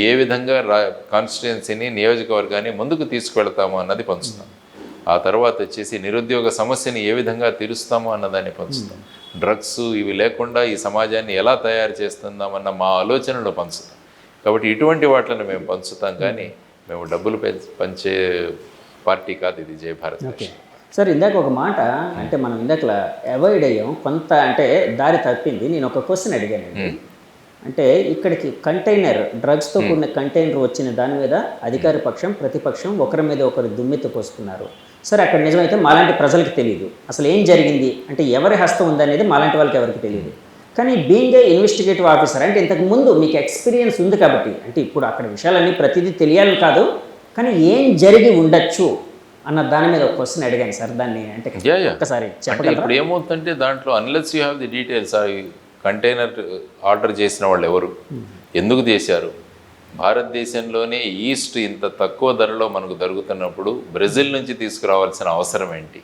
ఏ విధంగా కాన్స్టిట్యుయెన్సీని నియోజకవర్గాన్ని ముందుకు తీసుకువెళ్తాము అన్నది పంచుతాం. ఆ తర్వాత వచ్చేసి నిరుద్యోగ సమస్యని ఏ విధంగా తీరుస్తామో అన్నదాన్ని పంచుతాం. డ్రగ్స్ ఇవి లేకుండా ఈ సమాజాన్ని ఎలా తయారు చేస్తుందామన్న మా ఆలోచనలు పంచుతాం. కాబట్టి ఇటువంటి వాటిని మేము పంచుతాం, కానీ మేము డబ్బులు పంచే పార్టీ కాదు ఇది జై భారత్. సార్ ఇందాక ఒక మాట అంటే మనం ఇందాక అవాయిడ్ అయ్యాం కొంత, అంటే దారి తప్పింది. నేను ఒక క్వశ్చన్ అడిగానండి. అంటే ఇక్కడికి కంటైనర్, డ్రగ్స్తో కూడిన కంటైనర్ వచ్చిన దాని మీద అధికార పక్షం ప్రతిపక్షం ఒకరి మీద ఒకరు దుమ్మెత్తి పోసుకున్నారు. సరే అక్కడ నిజమైతే మాలాంటి ప్రజలకు తెలియదు అసలు ఏం జరిగింది, అంటే ఎవరి హస్తం ఉందనేది మాలాంటి వాళ్ళకి ఎవరికి తెలియదు. కానీ బీయింగ్ ఏ ఇన్వెస్టిగేటివ్ ఆఫీసర్ అంటే ఇంతకు ముందు మీకు ఎక్స్పీరియన్స్ ఉంది కాబట్టి, అంటే ఇప్పుడు అక్కడ విషయాలన్నీ ప్రతిదీ తెలియాలని కాదు, కానీ ఏం జరిగి ఉండొచ్చు అన్న దాని మీద ఒక క్వశ్చన్ అడిగాను సార్. దాన్ని అంటే ఒక్కసారి చెప్పండి. ఇప్పుడు ఏమవుతుందంటే దాంట్లో unless you have the details, container order చేసిన వాళ్ళు ఎవరు, ఎందుకు చేశారు, భారతదేశంలోనే ఈస్ట్ ఇంత తక్కువ ధరలో మనకు దొరుకుతున్నప్పుడు బ్రెజిల్ నుంచి తీసుకురావాల్సిన అవసరం ఏంటి?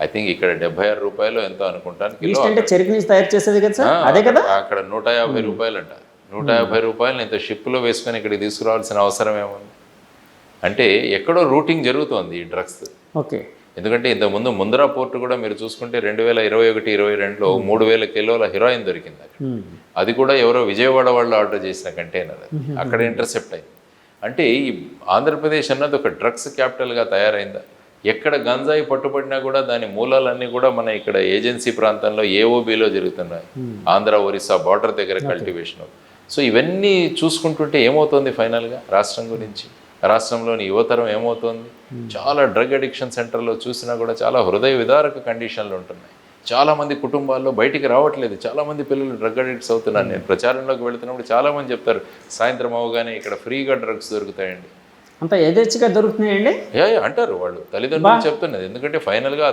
ఐ థింక్ ఇక్కడ 76 రూపాయలు ఎంతో అనుకుంటాను కిలో. అంటే చెరుకు నుంచి తయారు చేసేది కదా సార్, అదే కదా. అక్కడ 150 రూపాయలు అంట. 150 రూపాయలు ఇంత షిప్లో వేసుకొని ఇక్కడికి తీసుకురావాల్సిన అవసరం ఏముంది? అంటే ఎక్కడో రూటింగ్ జరుగుతోంది ఈ డ్రగ్స్. ఓకే. ఎందుకంటే ఇంతకుముందు ముంద్రా పోర్టు కూడా మీరు చూసుకుంటే 2021-22లో 3000 కిలోల హెరాయిన్ దొరికింది అక్కడ. అది కూడా ఎవరో విజయవాడ వాళ్ళు ఆర్డర్ చేసిన కంటైనర్, అక్కడ ఇంటర్సెప్ట్ అయింది. అంటే ఈ ఆంధ్రప్రదేశ్ అన్నది ఒక డ్రగ్స్ క్యాపిటల్గా తయారైందా? ఎక్కడ గంజాయి పట్టుబడినా కూడా దాని మూలాలన్నీ కూడా మన ఇక్కడ ఏజెన్సీ ప్రాంతంలో ఏఓబిలో జరుగుతున్నాయి, ఆంధ్ర ఒరిస్సా బార్డర్ దగ్గర కల్టివేషన్. సో ఇవన్నీ చూసుకుంటుంటే ఏమవుతుంది ఫైనల్గా రాష్ట్రం గురించి, రాష్ట్రంలోని యువతరం ఏమవుతోంది? చాలా డ్రగ్ అడిక్షన్ సెంటర్లో చూసినా కూడా చాలా హృదయ విదారక కండిషన్లు ఉంటున్నాయి. చాలామంది కుటుంబాల్లో బయటికి రావట్లేదు, చాలామంది పిల్లలు డ్రగ్ అడిక్ట్స్ అవుతున్నారు. నేను ప్రచారంలోకి వెళుతున్నప్పుడు చాలామంది చెప్తారు సాయంత్రం అవగానే ఇక్కడ ఫ్రీగా డ్రగ్స్ దొరుకుతాయండి, అంత యథేచ్ఛగా దొరుకుతున్నాయండి అంటారు వాళ్ళు, తల్లిదండ్రులు చెప్తున్నది. ఎందుకంటే ఫైనల్గా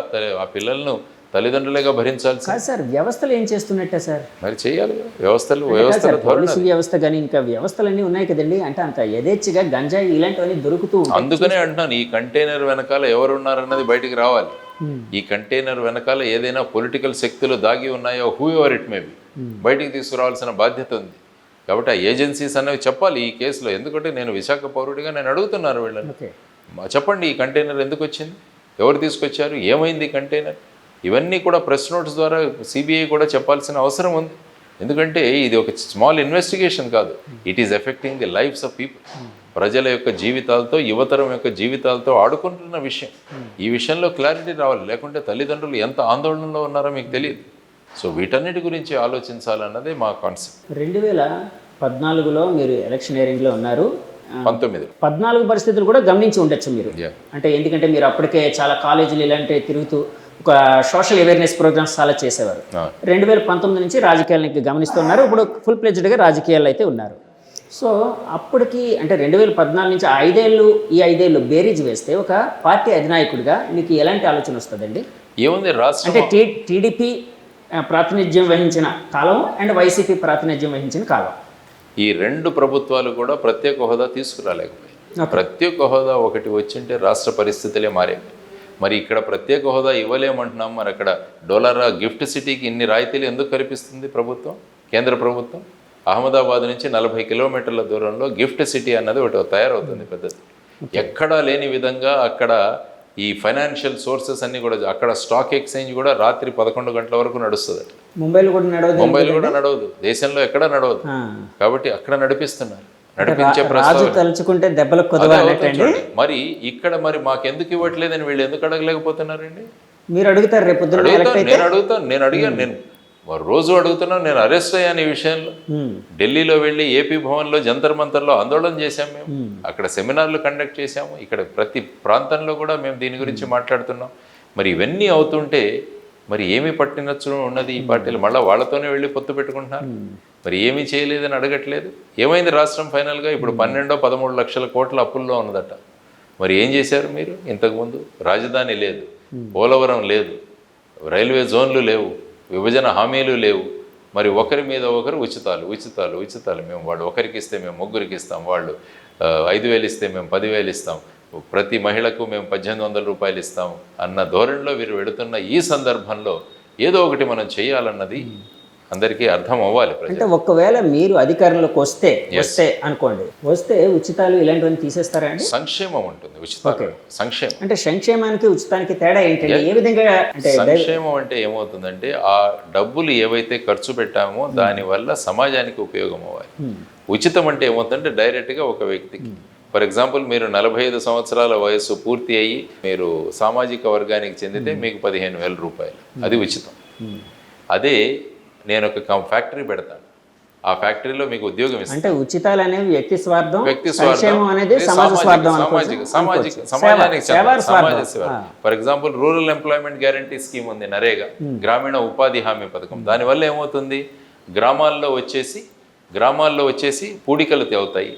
ఆ పిల్లలను తల్లిదండ్రులుగా భరించాల్సి. సార్ వ్యవస్థలు ఏం చేస్తున్నట్టే సార్, మరి చేయాలి వ్యవస్థలు పోలీసు వ్యవస్థ కానీ ఇంకా వ్యవస్థలన్నీ ఉన్నాయి కదండి. అంటే అంత యథేచ్ఛగా గంజాయి ఇలాంటివన్నీ దొరుకుతూ. అందుకనే అంటున్నాను ఈ కంటైనర్ వెనకాల ఎవరున్నారన్నది బయటికి రావాలి. ఈ కంటైనర్ వెనకాల ఏదైనా పొలిటికల్ శక్తులు దాగి ఉన్నాయో, who ever it may be, బయటికి తీసుకురావాల్సిన బాధ్యత ఉంది. కాబట్టి ఆ ఏజెన్సీస్ అనేవి చెప్పాలి ఈ కేసులో. ఎందుకంటే నేను విశాఖ పౌరుడిగా నేను అడుగుతున్నాను వీళ్ళని, చెప్పండి ఈ కంటైనర్ ఎందుకు వచ్చింది, ఎవరు తీసుకొచ్చారు, ఏమైంది ఈ కంటైనర్? ఇవన్నీ కూడా ప్రెస్ నోట్స్ ద్వారా సిబిఐ కూడా చెప్పాల్సిన అవసరం ఉంది. ఎందుకంటే ఇది ఒక స్మాల్ ఇన్వెస్టిగేషన్ కాదు, it is affecting the lives of people. ప్రజల యొక్క జీవితాలతో, యువతరం యొక్క జీవితాలతో ఆడుకుంటున్న విషయం. ఈ విషయంలో క్లారిటీ రావాలి, లేకుంటే తల్లిదండ్రులు ఎంత ఆందోళనలో ఉన్నారో మీకు తెలియదు. సో వీటన్నిటి గురించి ఆలోచించాలన్నదే మా కాన్సెప్ట్. 2014లో మీరు ఎలక్షన్ ఏరింగ్లో ఉన్నారు. 14 పరిస్థితులు కూడా గమనించి ఉండొచ్చు మీరు. అంటే ఎందుకంటే మీరు అప్పటికే చాలా కాలేజీలు ఇలాంటి తిరుగుతూ ఒక సోషల్ అవేర్నెస్ ప్రోగ్రామ్స్ చాలా చేసేవారు. 2019 నుంచి రాజకీయాలకి గమనిస్తున్నారు, ఇప్పుడు ఫుల్ ప్లెజ్డ్గా రాజకీయాలు అయితే ఉన్నారు. సో అప్పటికి అంటే 2014 నుంచి ఈ ఐదేళ్ళు బేరీజ్ వేస్తే ఒక పార్టీ అధినాయకుడిగా మీకు ఎలాంటి ఆలోచన వస్తుందండి? ఏముంది, రాష్ట్రం అంటే టీడీపీ ప్రాతినిధ్యం వహించిన కాలం అండ్ వైసీపీ ప్రాతినిధ్యం వహించిన కాలం, ఈ రెండు ప్రభుత్వాలు కూడా ప్రత్యేక హోదా తీసుకురాలేకపోయాయి. ప్రత్యేక హోదా ఒకటి వచ్చింటే రాష్ట్ర పరిస్థితులే మారేవి. మరి ఇక్కడ ప్రత్యేక హోదా ఇవ్వలేమంటున్నాం. మరి అక్కడ డోలారా గిఫ్ట్ సిటీకి ఇన్ని రాయితీలు ఎందుకు కల్పిస్తుంది ప్రభుత్వం, కేంద్ర ప్రభుత్వం? అహ్మదాబాద్ నుంచి 40 కిలోమీటర్ల దూరంలో గిఫ్ట్ సిటీ అన్నది ఒకటి తయారవుతుంది పెద్దది. ఎక్కడా లేని విధంగా అక్కడ ఈ ఫైనాన్షియల్ సోర్సెస్ అన్నీ కూడా, అక్కడ స్టాక్ ఎక్స్చేంజ్ కూడా రాత్రి 11 గంటల వరకు నడుస్తుంది. ముంబైలో కూడా నడవదు, దేశంలో ఎక్కడ నడవదు. కాబట్టి అక్కడ నడిపిస్తున్నారు, తలుచుకుంటే దెబ్బలకు కుదరదు. మరి ఇక్కడ మరి మాకెందుకు ఇవ్వట్లేదని వీళ్ళు ఎందుకు అడగలేకపోతున్నారండి? మీరు అడుగుతారు రేపు నేను అడిగాను, నేను రోజు అడుగుతున్నాను. నేను అరెస్ట్ అయ్యాను ఈ విషయంలో. ఢిల్లీలో వెళ్ళి ఏపీ భవన్లో జంతర్ మంతర్లో ఆందోళన చేశాం మేము, అక్కడ సెమినార్లు కండక్ట్ చేశాము. ఇక్కడ ప్రతి ప్రాంతంలో కూడా మేము దీని గురించి మాట్లాడుతున్నాం. మరి ఇవన్నీ అవుతుంటే మరి ఏమి పట్టినచ్చు ఉన్నది ఈ పార్టీలు? మళ్ళీ వాళ్ళతోనే వెళ్ళి పొత్తు పెట్టుకుంటున్నారు. మరి ఏమీ చేయలేదని అడగట్లేదు. ఏమైంది రాష్ట్రం ఫైనల్గా? ఇప్పుడు 12-13 లక్షల కోట్ల అప్పుల్లో ఉన్నదట. మరి ఏం చేశారు మీరు? ఇంతకుముందు రాజధాని లేదు, పోలవరం లేదు, రైల్వే జోన్లు లేవు, విభజన హామీలు లేవు. మరి ఒకరి మీద ఒకరు ఉచితాలు. మేము వాడు ఒకరికి ఇస్తే మేము ముగ్గురికి ఇస్తాం, వాళ్ళు 5,000 ఇస్తే మేము 10,000 ఇస్తాం, ప్రతి మహిళకు మేము 1,800 రూపాయలు ఇస్తాము అన్న ధోరణిలో వీరు వెళుతున్న ఈ సందర్భంలో ఏదో ఒకటి మనం చేయాలన్నది అందరికీ అర్థం అవ్వాలి ప్రజలు. అంటే ఒకవేళ మీరు అధికారంలోకి వస్తే అనుకోండి, వస్తే ఉచితాలు ఇలాంటివన్నీ తీసేస్తారా అండి? సంక్షేమం ఉంటుంది, ఉచిత సంక్షేమం. అంటే సంక్షేమానికి ఉచితానికి తేడా ఏంటంటే ఏ విధంగా అంటే సంక్షేమం అంటే ఏమవుతుందంటే ఆ డబ్బులు ఏవైతే ఖర్చు పెట్టామో దానివల్ల సమాజానికి ఉపయోగం అవ్వాలి. ఉచితం అంటే ఏమవుతుందంటే డైరెక్ట్గా ఒక వ్యక్తికి, ఫర్ ఎగ్జాంపుల్ మీరు 45 సంవత్సరాల వయస్సు పూర్తి అయ్యి మీరు సామాజిక వర్గానికి చెందితే మీకు 15,000 రూపాయలు, అది ఉచితం. అదే నేను ఒక ఫ్యాక్టరీ పెడతాను, ఆ ఫ్యాక్టరీలో మీకు ఉద్యోగం ఇస్తాను. అంటే ఉచితాలు అనేవి వ్యక్తి స్వార్థం, వ్యక్తి సంక్షేమం అనేది సమాజ స్వార్థం, సమాజానికి సమాజ సేవ. For example rural employment guarantee scheme ఉంది, నరేగా గ్రామీణ ఉపాధి హామీ పథకం. దానివల్ల ఏమవుతుంది, గ్రామాల్లో వచ్చేసి పూడికలు తేవుతాయి,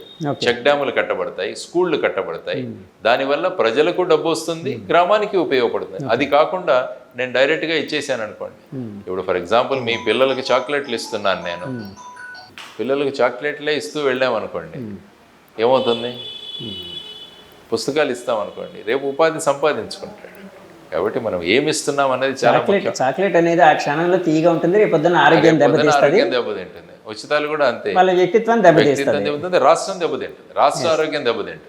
చెక్ డ్యాములు కట్టబడతాయి, స్కూళ్ళు కట్టబడతాయి. దానివల్ల ప్రజలకు డబ్బు వస్తుంది, గ్రామానికి ఉపయోగపడుతుంది. అది కాకుండా నేను డైరెక్ట్గా ఇచ్చేసాను అనుకోండి, ఇప్పుడు ఫర్ ఎగ్జాంపుల్ మీ పిల్లలకి చాక్లెట్లు ఇస్తున్నాను, నేను పిల్లలకి చాక్లెట్లే ఇస్తూ వెళ్ళామనుకోండి, ఏమవుతుంది, పుస్తకాలు ఇస్తామనుకోండి, రేపు ఉపాధి సంపాదించుకుంటాడు. కాబట్టి మనం ఏమి ఇస్తున్నాం అనేది చాలా ముఖ్యం. చాక్లెట్ అనేది ఆ క్షణంలో తీయగా ఉంటుంది, రేపు పొద్దున్న ఆరోగ్యం దెబ్బతింటుంది. ఉచితాలు కూడా అంతే, వాళ్ళ వ్యక్తిత్వం దెబ్బతింటుంది, రాష్ట్రం దెబ్బతింటుంది, రాష్ట్ర ఆరోగ్యం దెబ్బతింటుంది.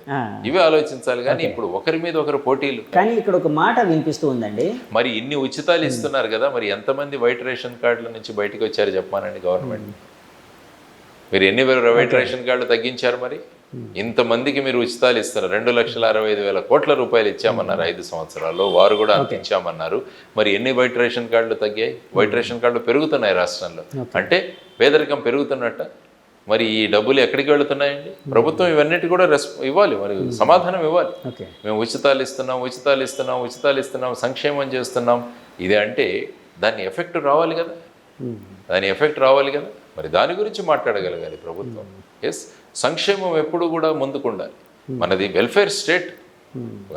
ఇవే ఆలోచించాలి. కానీ ఇప్పుడు ఒకరి మీద ఒకరు పోటీలు. కానీ ఇక్కడ ఒక మాట వినిపిస్తూ ఉందండి, మరి ఇన్ని ఉచితాలు ఇస్తున్నారు కదా, మరి ఎంతమంది వైట్ రేషన్ కార్డుల నుంచి బయటకు వచ్చారు చెప్పానండి గవర్నమెంట్? మీరు ఎన్ని వైట్ రేషన్ కార్డులు తగ్గించారు? మరి ఇంతమందికి మీరు ఉచితాలు ఇస్తారు, 2,65,000 కోట్ల రూపాయలు ఇచ్చామన్నారు 5 సంవత్సరాల్లో, వారు కూడా అంత ఇచ్చామన్నారు. మరి ఎన్ని వైట్ రేషన్ కార్డులు తగ్గాయి? వైట్ రేషన్ కార్డులు పెరుగుతున్నాయి రాష్ట్రంలో, అంటే పేదరికం పెరుగుతున్నట్ట. మరి ఈ డబ్బులు ఎక్కడికి వెళుతున్నాయండి? ప్రభుత్వం ఇవన్నిటి కూడా ఇవ్వాలి, మరి సమాధానం ఇవ్వాలి. మేము ఉచితాలు ఇస్తున్నాం, సంక్షేమం చేస్తున్నాం, ఇదే అంటే దాని ఎఫెక్ట్ రావాలి కదా, మరి దాని గురించి మాట్లాడగలగాలి ప్రభుత్వం. ఎస్, సంక్షేమం ఎప్పుడు కూడా ముందుకుండాలి. మనది వెల్ఫేర్ స్టేట్,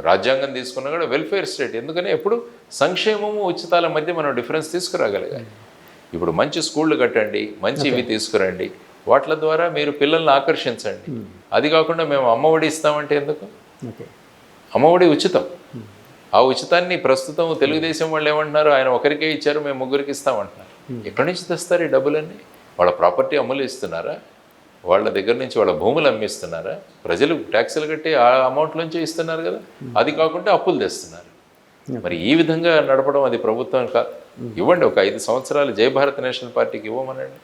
రాజ్యాంగం తీసుకున్నా కూడా వెల్ఫేర్ స్టేట్. ఎందుకని ఎప్పుడు సంక్షేమము ఉచితాల మధ్య మనం డిఫరెన్స్ తీసుకురాగలగాలి. ఇప్పుడు మంచి స్కూళ్ళు కట్టండి, మంచి ఇవి తీసుకురండి, వాటి ద్వారా మీరు పిల్లల్ని ఆకర్షించండి. అది కాకుండా మేము అమ్మఒడి ఇస్తామంటే ఎందుకు? అమ్మఒడి ఉచితం. ఆ ఉచితాన్ని ప్రస్తుతం తెలుగుదేశం వాళ్ళు ఏమంటున్నారు, ఆయన ఒకరికే ఇచ్చారు, మేము 3కి ఇస్తామంటున్నారు. ఎక్కడి నుంచి తెస్తారు ఈ డబ్బులన్నీ? వాళ్ళ ప్రాపర్టీ అమ్ములు ఇస్తున్నారా? వాళ్ళ దగ్గర నుంచి వాళ్ళ భూములు అమ్మిస్తున్నారా? ప్రజలు ట్యాక్సులు కట్టి ఆ అమౌంట్ నుంచే ఇస్తున్నారు కదా. అది కాకుండా అప్పులు తెస్తున్నారు. మరి ఈ విధంగా నడపడం అది ప్రభుత్వం కాదు. ఇవ్వండి, ఒక 5 సంవత్సరాలు జై భారత్ నేషనల్ పార్టీకి ఇవ్వమనండి.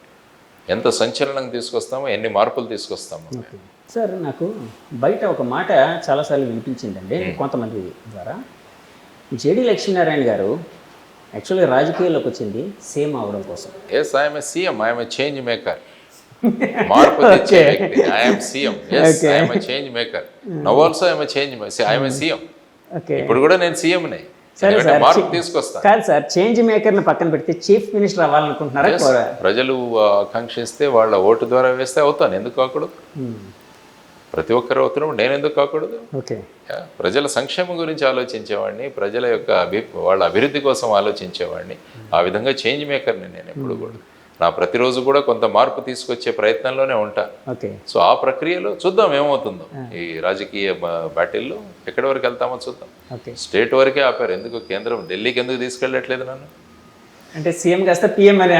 ఎంత సంచలనం తీసుకొస్తామో, ఎన్ని మార్పులు తీసుకొస్తామో. సార్, నాకు బయట ఒక మాట చాలాసార్లు వినిపించిందండి కొంతమంది ద్వారా. జేడి లక్ష్మీనారాయణ గారు యాక్చువల్గా రాజకీయాల్లోకి వచ్చింది సేమ్ అవడం కోసం. Yes, I'm a CM, I'm a change maker. మార్పు తెచ్చే వ్యక్తి. I'm CM. Yes, I'm a change maker. Now also I'm a change, I'm a CM. ఇప్పుడు కూడా నేను సీఎంనే. మార్పు తీసుకొస్తా. కాదు సార్, చేంజ్ మేకర్ని పక్కన పెడితే చీఫ్ మినిస్టర్ అవ్వాలనుకుంటున్నారా? ప్రజలు ఆకాంక్షిస్తే వాళ్ళ ఓటు ద్వారా వేస్తే అవుతాను, ఎందుకు కాకూడదు? ప్రతి ఒక్కరు అవుతున్నప్పుడు నేను ఎందుకు కాకూడదు? ప్రజల సంక్షేమం గురించి ఆలోచించేవాడిని, ప్రజల యొక్క వాళ్ళ అభివృద్ధి కోసం ఆలోచించేవాడిని. ఆ విధంగా చేంజ్ మేకర్ని నేను ఎప్పుడు కూడా. నా ప్రతిరోజు కూడా కొంత మార్పు తీసుకొచ్చే ప్రయత్నంలోనే ఉంటా. సో ఆ ప్రక్రియలో చూద్దాం ఏమవుతుందో. ఈ రాజకీయ బ్యాటిల్లో ఎక్కడి వరకు వెళ్తామో చూద్దాం. స్టేట్ వరకే ఆపారు, ఎందుకు కేంద్రం ఢిల్లీకి ఎందుకు తీసుకెళ్ళట్లేదు నన్ను? అంటే సీఎం కాస్త పిఎం అని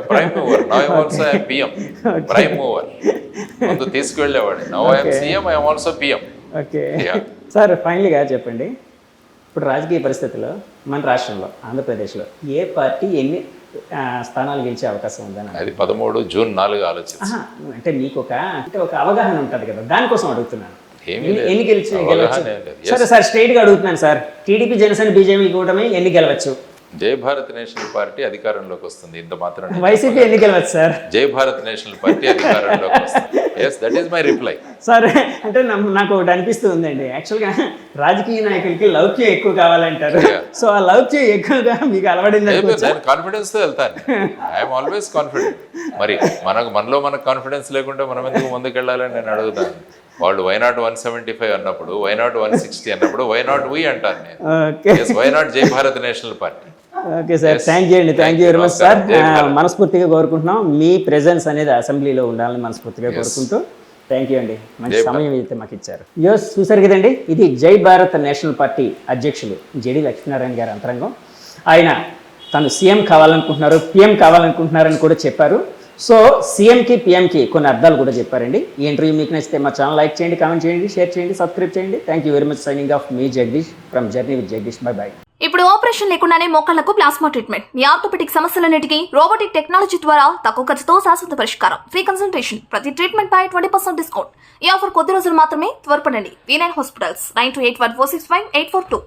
prime mover. Now I'm also I'm PM. Prime mover ముందు తీసుకువెళ్ళేవాడు. Now I'm CM, I'm also PM. Okay sir, ఫైనల్గా చెప్పండి, ఇప్పుడు రాజకీయ పరిస్థితుల్లో మన రాష్ట్రంలో ఆంధ్రప్రదేశ్లో ఏ పార్టీ ఎన్ని స్థానాలు గెలిచే అవకాశం ఉందని? అది 13 జూన్ 4 ఆలోచించి. అంటే మీకు ఒక అవగాహన ఉంటుంది కదా, దానికోసం అడుగుతున్నాను. ఎన్ని గెలవచ్చు? సరే సార్, స్ట్రైట్గా అడుగుతున్నాను సార్. టీడీపీ, జనసేన, బీజేపీ కూటమి ఎన్ని గెలవచ్చు? జై భారత్ నేషనల్ పార్టీ అధికారంలోకి వస్తుంది, ఇంత మాత్రం. వైసీపీ ఎన్ని గెలవచ్చు సార్? జై భారత్ నేషనల్ పార్టీ అధికారంలోకి వస్తుంది. Yes, that is my reply. Sir, అంటే నాకు ఒకటి అనిపిస్తూ ఉందండి, యాక్చువల్గా రాజకీయ నాయకులకి లౌక్యం ఎక్కువ కావాలంటారు. సో ఆ లౌక్యం ఎక్కువగా మీకు అలవడింది. నేను కాన్ఫిడెన్స్తో వెళ్తాను. I'm always confident. మరి మనలో మనకు కాన్ఫిడెన్స్ లేకుండా మనం ఎందుకు ముందుకు వెళ్ళాలని నేను అడుగుతాను. వాళ్ళు వైనాట్ 175 అన్నప్పుడు, వైనాట్ 160 అన్నప్పుడు వైనాట్ వి అంటాను నేను. Why not Jai Bharat national party. Okay sir, thank you అండి. Thank you very much sir. మనస్ఫూర్తిగా కోరుకుంటున్నాం మీ ప్రెజెన్స్ అనేది అసెంబ్లీలో ఉండాలని మనస్ఫూర్తిగా కోరుకుంటూ. థ్యాంక్ యూ అండి, మంచి సమయం అయితే మాకు ఇచ్చారు. చూసారు కదండి, ఇది జై భారత్ నేషనల్ పార్టీ అధ్యక్షులు జేడి లక్ష్మీనారాయణ గారి అంతరంగం. ఆయన తను సీఎం కావాలనుకుంటున్నారు, పిఎం కావాలనుకుంటున్నారని కూడా చెప్పారు. సో సీఎంకి పిఎంకి కొన్ని అర్థాలు కూడా చెప్పారండి. ఈ ఇంటర్వ్యూ మీకు నచ్చితే మా ఛానల్ లైక్ చేయండి, కామెంట్ చేయండి, షేర్ చేయండి, సబ్స్క్రైబ్ చేయండి. Thank you very much. Signing off me Jagadish from journey with Jagadish. By by. ఇప్పుడు ఆపరేషన్ లేకుండానే మోకాళ్లకు ప్లాస్మా ట్రీట్మెంట్. మీ ఆర్థోపెటిక్ సమస్యలన్నిటికీ రోబోటిక్ టెక్నాలజీ ద్వారా తక్కువ ఖర్చుతో శాశ్వత పరిష్కారం. Free consultation. ప్రతి ట్రీట్మెంట్ పై 20% డిస్కౌంట్. ఈ ఆఫర్ కొద్ది రోజులు మాత్రమే. త్వరపడండి. V9 hospitals 9281465842.